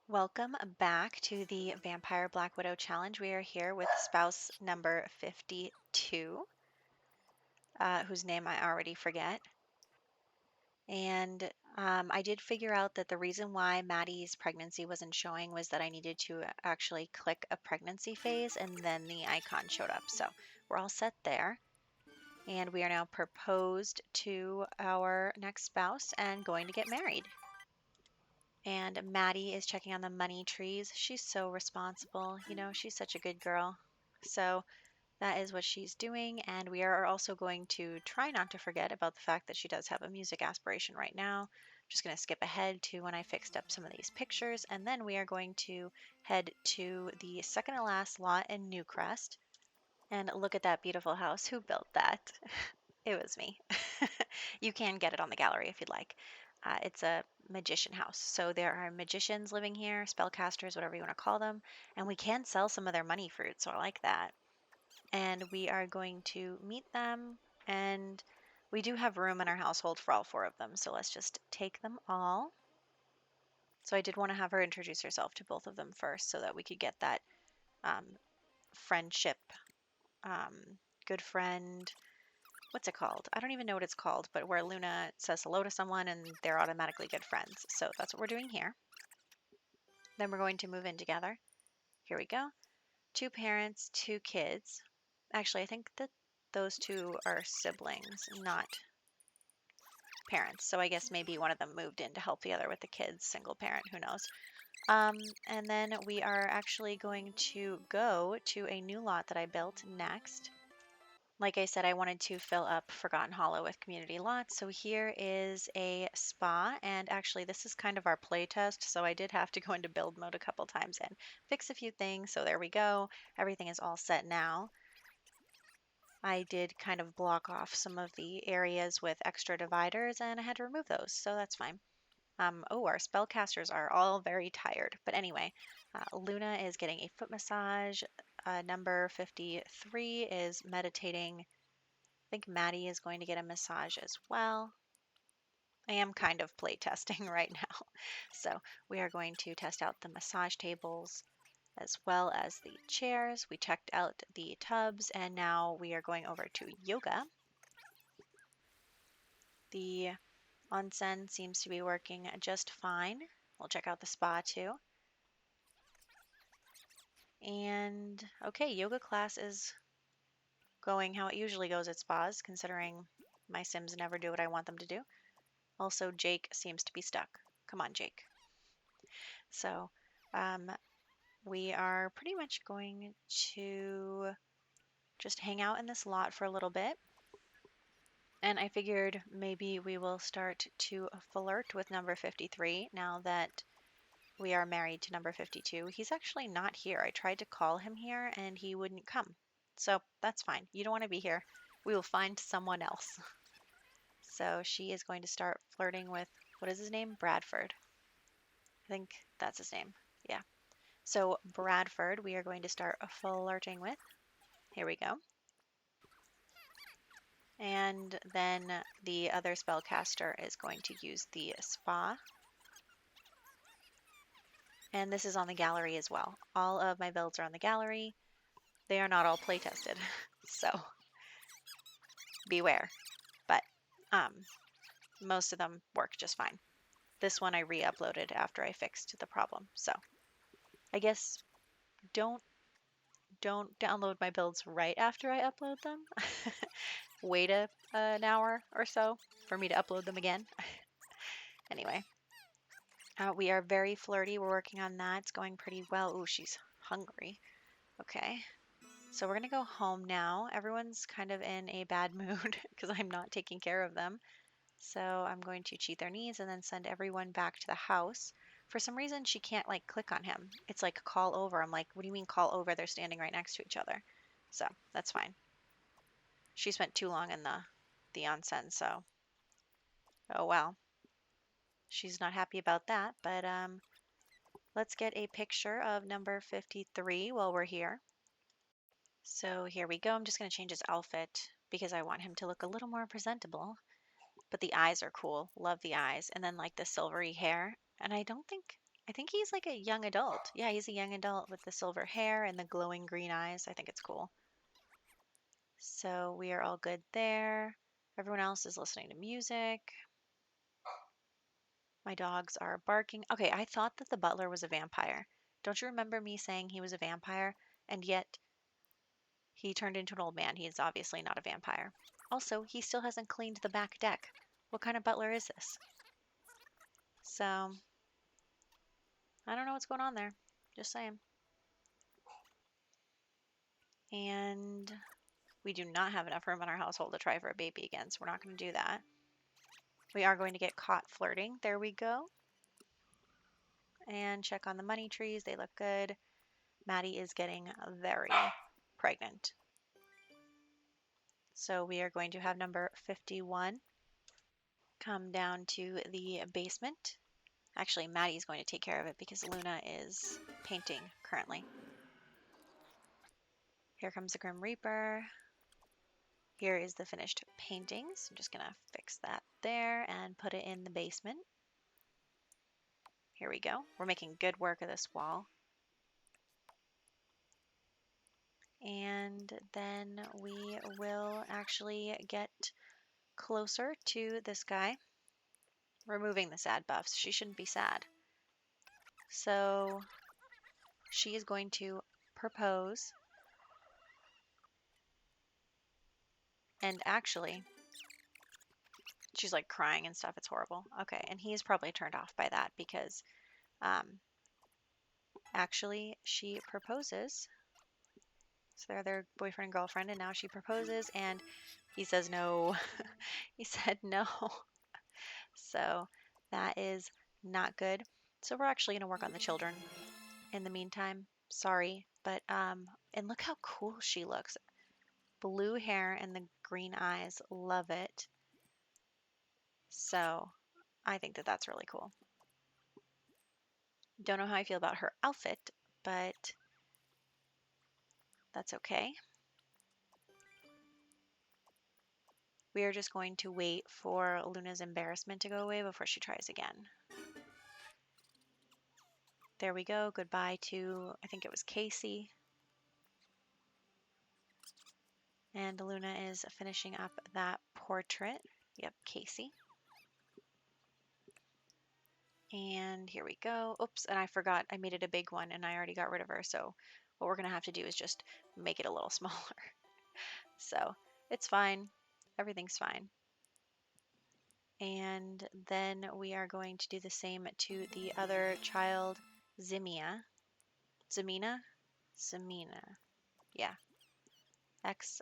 Welcome back to the Vampire Black Widow Challenge. We are here with spouse number 52, whose name I already forget. And I did figure out that the reason why Maddie's pregnancy wasn't showing was that I needed to actually click a pregnancy phase and then the icon showed up. So we're all set there. And we are now proposed to our next spouse and going to get married. And Maddie is checking on the money trees. She's so responsible. She's such a good girl. So that is what she's doing. And we are also going to try not to forget about the fact that she does have a music aspiration right now. I'm just going to skip ahead to when I fixed up some of these pictures. And then we are going to head to the second to last lot in Newcrest. And look at that beautiful house. Who built that? It was me. You can get it on the gallery if you'd like. It's a magician house. So there are magicians living here, spellcasters, whatever you want to call them, and we can sell some of their money fruit, so I like that. And we are going to meet them, and we do have room in our household for all four of them, so let's just take them all. So I did want to have her introduce herself to both of them first so that we could get that um, friendship, um, good friend, what's it called? I don't even know what it's called, but where Luna says hello to someone and they're automatically good friends. So that's what we're doing here. Then we're going to move in together. Here we go. Two parents, two kids. Actually, I think that those two are siblings, not parents. So I guess maybe one of them moved in to help the other with the kids, single parent, who knows. And then we are actually going to go to a new lot that I built next. Like I said, I wanted to fill up Forgotten Hollow with community lots. So here is a spa, and actually this is kind of our play test, so I did have to go into build mode a couple times and fix a few things. So there we go. Everything is all set now. I did kind of block off some of the areas with extra dividers, and I had to remove those, so that's fine. Our spellcasters are all very tired. But anyway, Luna is getting a foot massage. Number 53 is meditating. I think Maddie is going to get a massage as well. I am kind of play testing right now. So we are going to test out the massage tables as well as the chairs. We checked out the tubs and now we are going over to yoga. The onsen seems to be working just fine. We'll check out the spa too. And okay, yoga class is going how it usually goes at spas, considering my Sims never do what I want them to do. Also, Jake seems to be stuck. Come on, Jake. So, um, we are pretty much going to just hang out in this lot for a little bit. And I figured maybe we will start to flirt with number 53 now that we are married to number 52. He's actually not here. I tried to call him here and he wouldn't come. So that's fine. You don't want to be here. We will find someone else. So she is going to start flirting with, what is his name? Bradford. I think that's his name. Yeah. So Bradford, we are going to start flirting with. Here we go. And then the other spellcaster is going to use the spa. And this is on the gallery as well. All of my builds are on the gallery. They are not all play tested, so beware. But most of them work just fine. This one I re-uploaded after I fixed the problem. So I guess don't download my builds right after I upload them. Wait an hour or so for me to upload them again. Anyway, we are very flirty. We're working on that. It's going pretty well. Ooh, she's hungry. Okay. So we're going to go home now. Everyone's kind of in a bad mood because I'm not taking care of them. So I'm going to cheat their needs and then send everyone back to the house. For some reason, she can't like click on him. It's like call over. I'm like, what do you mean call over? They're standing right next to each other. So that's fine. She spent too long in the onsen, so oh well. She's not happy about that, but let's get a picture of number 53 while we're here. So here we go. I'm just going to change his outfit because I want him to look a little more presentable. But the eyes are cool. Love the eyes. And then like the silvery hair. And I don't think I think he's like a young adult. Yeah, he's a young adult with the silver hair and the glowing green eyes. I think it's cool. So we are all good there. Everyone else is listening to music. My dogs are barking. Okay, I thought that the butler was a vampire. Don't you remember me saying he was a vampire? And yet he turned into an old man. He is obviously not a vampire. Also, he still hasn't cleaned the back deck. What kind of butler is this? So, I don't know what's going on there. Just saying. And we do not have enough room in our household to try for a baby again, so we're not going to do that. We are going to get caught flirting. There we go. And check on the money trees. They look good. Maddie is getting very pregnant. So we are going to have number 51 come down to the basement. Actually, Maddie's going to take care of it because Luna is painting currently. Here comes the Grim Reaper. Here is the finished paintings. I'm just going to fix that there and put it in the basement. Here we go. We're making good work of this wall. And then we will actually get closer to this guy. Removing the sad buffs. She shouldn't be sad. So she is going to propose. And actually, she's like crying and stuff. It's horrible. Okay, and he's probably turned off by that because actually she proposes. So they're their boyfriend and girlfriend, and now she proposes, and he says no. He said no. So that is not good. So we're actually going to work on the children in the meantime. Sorry, but and look how cool she looks. Blue hair and the green eyes. Love it. So I think that that's really cool. Don't know how I feel about her outfit, but that's okay. We are just going to wait for Luna's embarrassment to go away before she tries again. There we go. Goodbye to, I think it was Casey. And Luna is finishing up that portrait. Yep, Casey. And here we go. Oops, and I forgot I made it a big one and I already got rid of her. So what we're going to have to do is just make it a little smaller. So it's fine. Everything's fine. And then we are going to do the same to the other child, Zimia. Zamina? Zamina. Yeah. X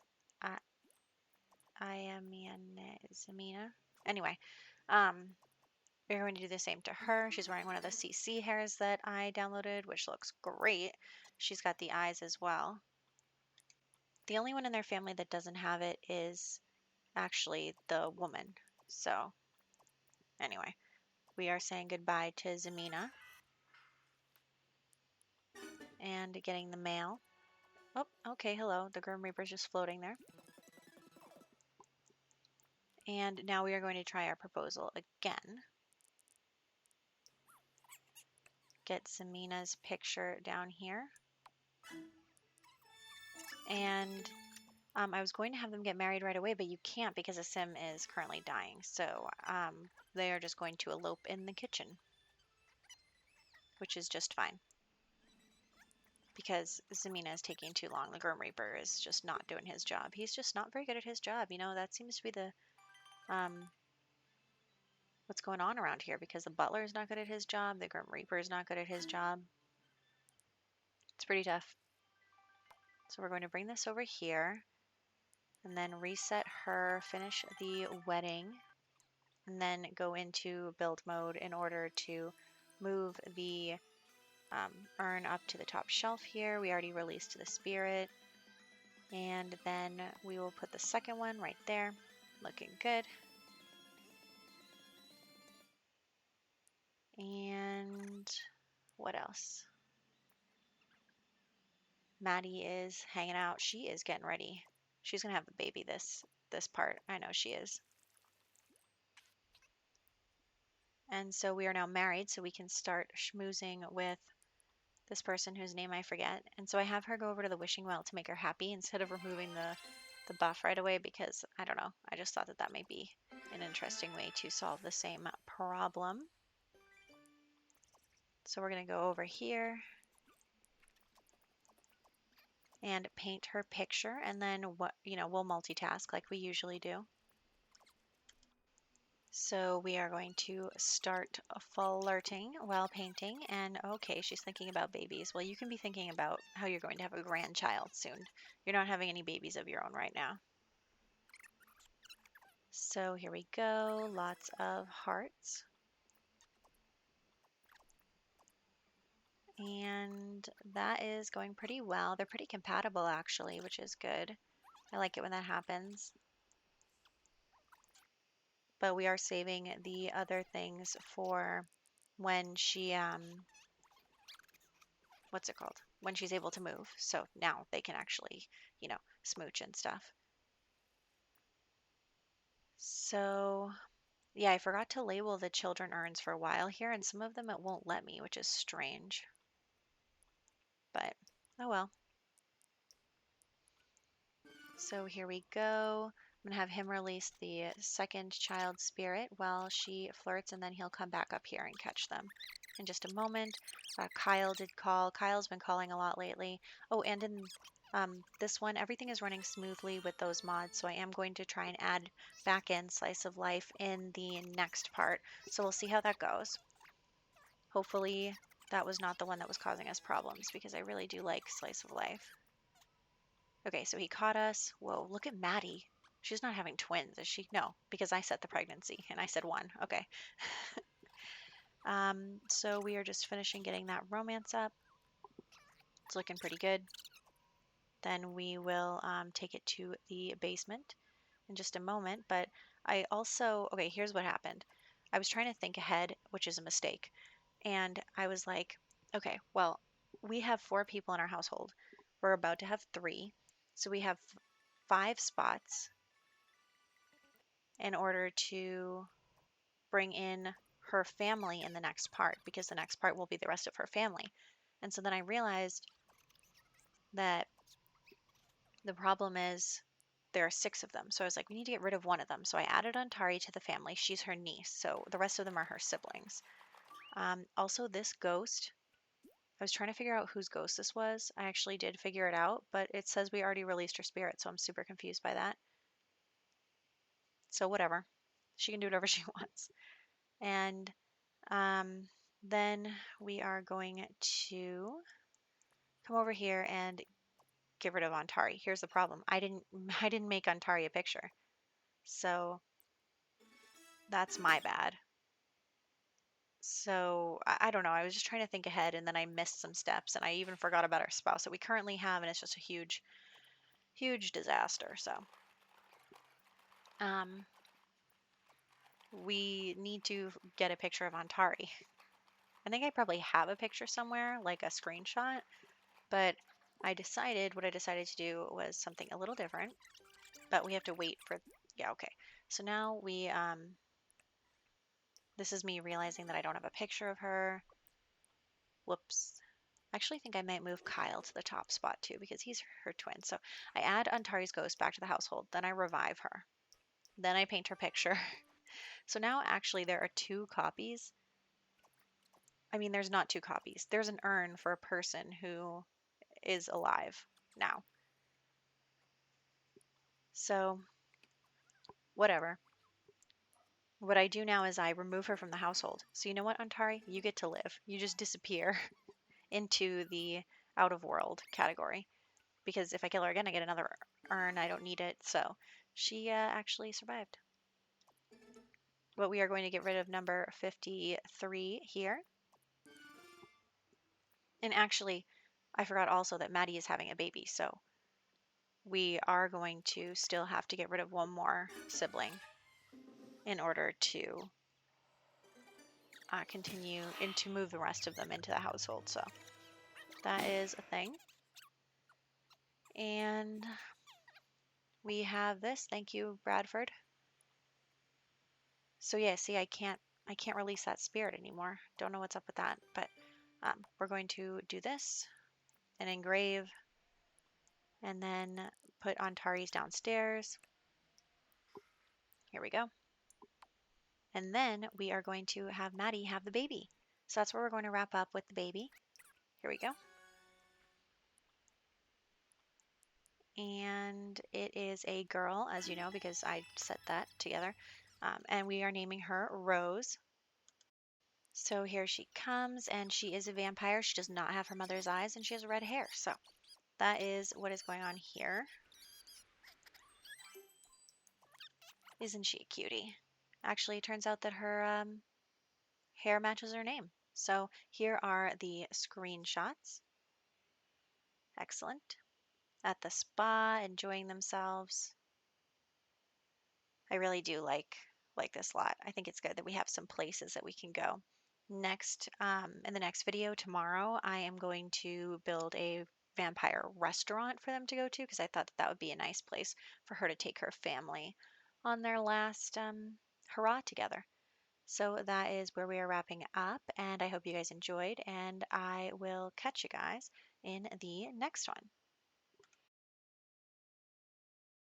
I am Zamina. Anyway, we're going to do the same to her. She's wearing one of the CC hairs that I downloaded, which looks great. She's got the eyes as well. The only one in their family that doesn't have it is actually the woman. So, anyway, we are saying goodbye to Zamina and getting the mail. Oh, okay, hello. The Grim Reaper's just floating there. And now we are going to try our proposal again. Get Zamina's picture down here. And I was going to have them get married right away, but you can't because a sim is currently dying. So they are just going to elope in the kitchen, which is just fine. Because Zamina is taking too long. The Grim Reaper is just not doing his job. He's just not very good at his job. You know, that seems to be the what's going on around here because the Butler is not good at his job. The Grim Reaper is not good at his job. It's pretty tough. So we're going to bring this over here and then reset her, finish the wedding, and then go into build mode in order to move the urn up to the top shelf here. We already released the spirit. And then we will put the second one right there. Looking good. And what else? Maddie is hanging out. She is getting ready. She's gonna have a baby this part. I know she is. And so we are now married, so we can start schmoozing with this person whose name I forget. And so I have her go over to the wishing well to make her happy instead of removing the buff right away because I don't know. I just thought that that might be an interesting way to solve the same problem. So we're going to go over here and paint her picture, and then we'll multitask like we usually do. So we are going to start flirting while painting, and okay, she's thinking about babies. Well, you can be thinking about how you're going to have a grandchild soon. You're not having any babies of your own right now. So here we go, lots of hearts. And that is going pretty well. They're pretty compatible actually, which is good. I like it when that happens. But we are saving the other things for when she what's it called? When she's able to move. So now they can actually, smooch and stuff. So yeah, I forgot to label the children urns for a while here, and some of them it won't let me, which is strange. But oh well. So here we go. I'm gonna have him release the second child spirit while she flirts, and then he'll come back up here and catch them in just a moment. Kyle did call. Kyle's been calling a lot lately. Oh, and in this one, everything is running smoothly with those mods, so I am going to try and add back in Slice of Life in the next part. So we'll see how that goes. Hopefully that was not the one that was causing us problems, because I really do like Slice of Life. Okay, so he caught us. Whoa, look at Maddie. She's not having twins, is she? No, because I set the pregnancy and I said one. Okay. So we are just finishing getting that romance up. It's looking pretty good. Then we will take it to the basement in just a moment. But I also, okay, here's what happened. I was trying to think ahead, which is a mistake. And I was like, okay, well, we have 4 people in our household. We're about to have 3. So we have 5 spots in order to bring in her family in the next part, because the next part will be the rest of her family. And so then I realized that the problem is there are 6 of them. So I was like, we need to get rid of one of them. So I added Antari to the family. She's her niece. So the rest of them are her siblings. Also, this ghost, I was trying to figure out whose ghost this was. I actually did figure it out, but it says we already released her spirit. So I'm super confused by that. So whatever. She can do whatever she wants. And Um, then we are going to come over here and get rid of Antari. Here's the problem. I didn't make Antari a picture. So that's my bad. So I don't know. I was just trying to think ahead and then I missed some steps and I even forgot about our spouse that we currently have, and it's just a huge, huge disaster. So um, we need to get a picture of Antari. I think I probably have a picture somewhere, like a screenshot, but what I decided to do was something a little different, but we have to wait for, yeah, okay. So now this is me realizing that I don't have a picture of her. Whoops. I actually think I might move Kyle to the top spot too because he's her twin. So I add Antari's ghost back to the household, then I revive her. Then I paint her picture. So now actually there are 2 copies. I mean, there's not 2 copies. There's an urn for a person who is alive now. So whatever. What I do now is I remove her from the household. So you know what, Antari? You get to live. You just disappear into the out of world category. Because if I kill her again, I get another urn. I don't need it. So she actually survived. But we are going to get rid of number 53 here. And actually, I forgot also that Maddie is having a baby. So we are going to still have to get rid of one more sibling in order to continue and to move the rest of them into the household. So that is a thing. And we have this. Thank you, Bradford. So yeah, see, I can't I can't release that spirit anymore. Don't know what's up with that, but we're going to do this and engrave and then put Antares downstairs. Here we go. And then we are going to have Maddie have the baby. So that's where we're going to wrap up with the baby. Here we go. And it is a girl, as you know, because I set that together. And we are naming her Rose. So here she comes, and she is a vampire. She does not have her mother's eyes, and she has red hair. So that is what is going on here. Isn't she a cutie? Actually, it turns out that her hair matches her name. So here are the screenshots. Excellent. At the spa, enjoying themselves. I really do like this lot. I think it's good that we have some places that we can go. Next, in the next video tomorrow, I am going to build a vampire restaurant for them to go to because I thought that that would be a nice place for her to take her family on their last hurrah together. So that is where we are wrapping up, and I hope you guys enjoyed, and I will catch you guys in the next one.